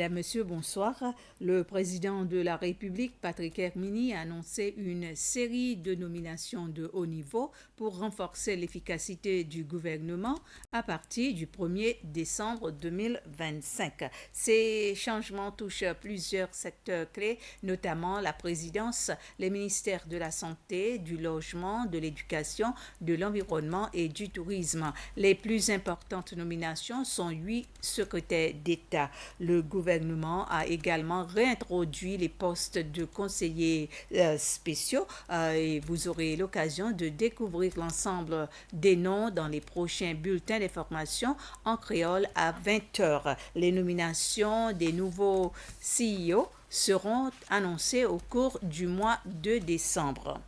Madame, Monsieur, bonsoir. Le président de la République, Patrick Herminy, a annoncé une série de nominations de haut niveau pour renforcer l'efficacité du gouvernement à partir du 1er décembre 2025. Ces changements touchent plusieurs secteurs clés, notamment la présidence, les ministères de la Santé, du Logement, de l'Éducation, de l'Environnement et du Tourisme. Les plus importantes nominations sont 8 secrétaires d'État. Le gouvernement a également réintroduit les postes de conseillers spéciaux et vous aurez l'occasion de découvrir l'ensemble des noms dans les prochains bulletins d'information en créole à 20 heures. Les nominations des nouveaux CEO seront annoncées au cours du mois de décembre.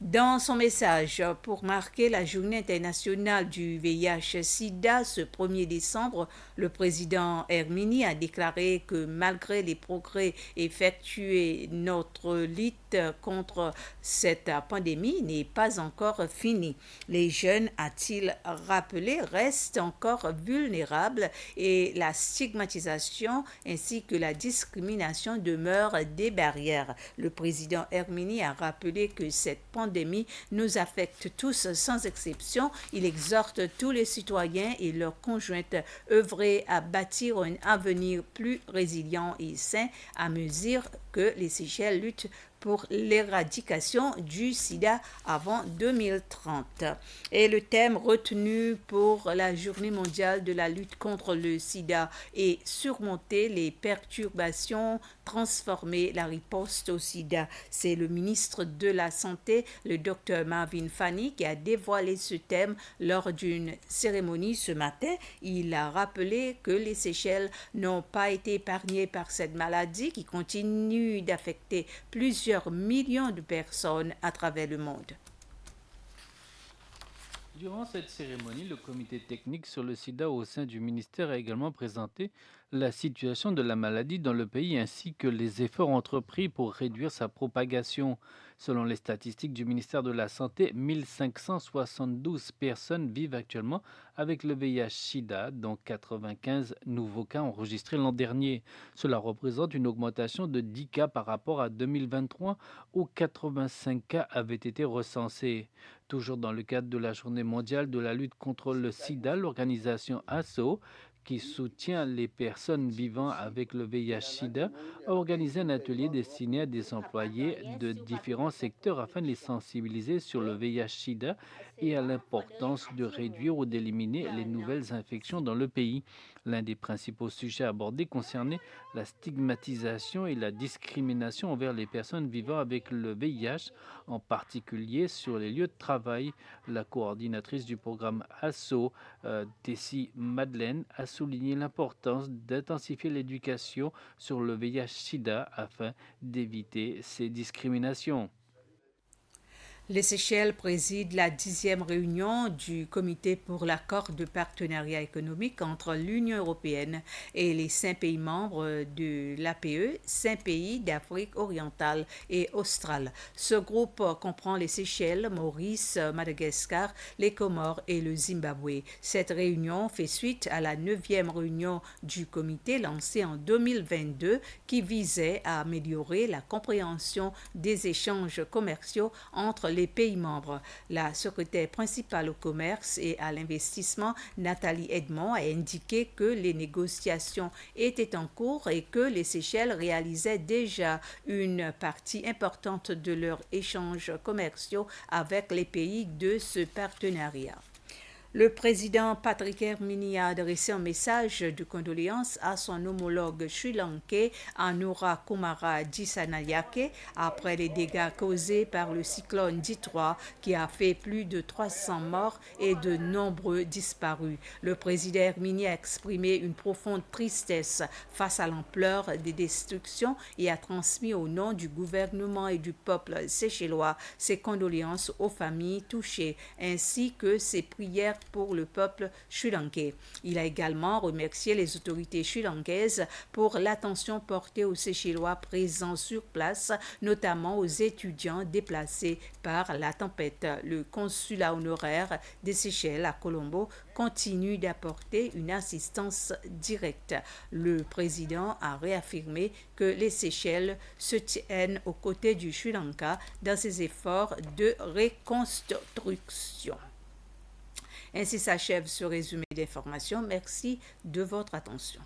Dans son message pour marquer la journée internationale du VIH-Sida ce 1er décembre, le président Herminy a déclaré que malgré les progrès effectués, notre lutte contre cette pandémie n'est pas encore finie. Les jeunes, a-t-il rappelé, restent encore vulnérables et la stigmatisation ainsi que la discrimination demeurent des barrières. Le président Herminy a rappelé que cette pandémie nous affecte tous sans exception. Il exhorte tous les citoyens et leurs conjointes œuvrer à bâtir un avenir plus résilient et sain à mesure que les Seychelles luttent pour l'éradication du sida avant 2030. Et le thème retenu pour la journée mondiale de la lutte contre le sida est surmonter les perturbations, transformer la riposte au sida. C'est le ministre de la Santé, le Dr Marvin Fanny, qui a dévoilé ce thème lors d'une cérémonie ce matin. Il a rappelé que les Seychelles n'ont pas été épargnées par cette maladie qui continue d'affecter plusieurs millions de personnes à travers le monde. Durant cette cérémonie, le comité technique sur le sida au sein du ministère a également présenté la situation de la maladie dans le pays ainsi que les efforts entrepris pour réduire sa propagation. Selon les statistiques du ministère de la Santé, 1572 personnes vivent actuellement avec le VIH-Sida, dont 95 nouveaux cas enregistrés l'an dernier. Cela représente une augmentation de 10 cas par rapport à 2023 où 85 cas avaient été recensés. Toujours dans le cadre de la Journée mondiale de la lutte contre le sida, l'organisation ASSO, qui soutient les personnes vivant avec le VIH-Sida, a organisé un atelier destiné à des employés de différents secteurs afin de les sensibiliser sur le VIH-Sida et à l'importance de réduire ou d'éliminer les nouvelles infections dans le pays. L'un des principaux sujets abordés concernait la stigmatisation et la discrimination envers les personnes vivant avec le VIH, en particulier sur les lieux de travail. La coordinatrice du programme ASSO, Tessie Madeleine, a souligné l'importance d'intensifier l'éducation sur le VIH-Sida afin d'éviter ces discriminations. Les Seychelles président la 10e réunion du Comité pour l'accord de partenariat économique entre l'Union européenne et les 5 pays membres de l'APE, 5 pays d'Afrique orientale et australe. Ce groupe comprend les Seychelles, Maurice, Madagascar, les Comores et le Zimbabwe. Cette réunion fait suite à la 9e réunion du comité lancée en 2022 qui visait à améliorer la compréhension des échanges commerciaux entre les pays membres. La secrétaire principale au commerce et à l'investissement, Nathalie Edmond, a indiqué que les négociations étaient en cours et que les Seychelles réalisaient déjà une partie importante de leurs échanges commerciaux avec les pays de ce partenariat. Le président Patrick Herminy a adressé un message de condoléances à son homologue sri-lankais Anura Kumara Dissanayake après les dégâts causés par le cyclone D3 qui a fait plus de 300 morts et de nombreux disparus. Le président Herminy a exprimé une profonde tristesse face à l'ampleur des destructions et a transmis au nom du gouvernement et du peuple séchellois ses condoléances aux familles touchées ainsi que ses prières pour le peuple sri-lankais. Il a également remercié les autorités sri-lankaises pour l'attention portée aux Seychellois présents sur place, notamment aux étudiants déplacés par la tempête. Le consulat honoraire des Seychelles à Colombo continue d'apporter une assistance directe. Le président a réaffirmé que les Seychelles se tiennent aux côtés du Sri Lanka dans ses efforts de reconstruction. Ainsi s'achève ce résumé d'informations. Merci de votre attention.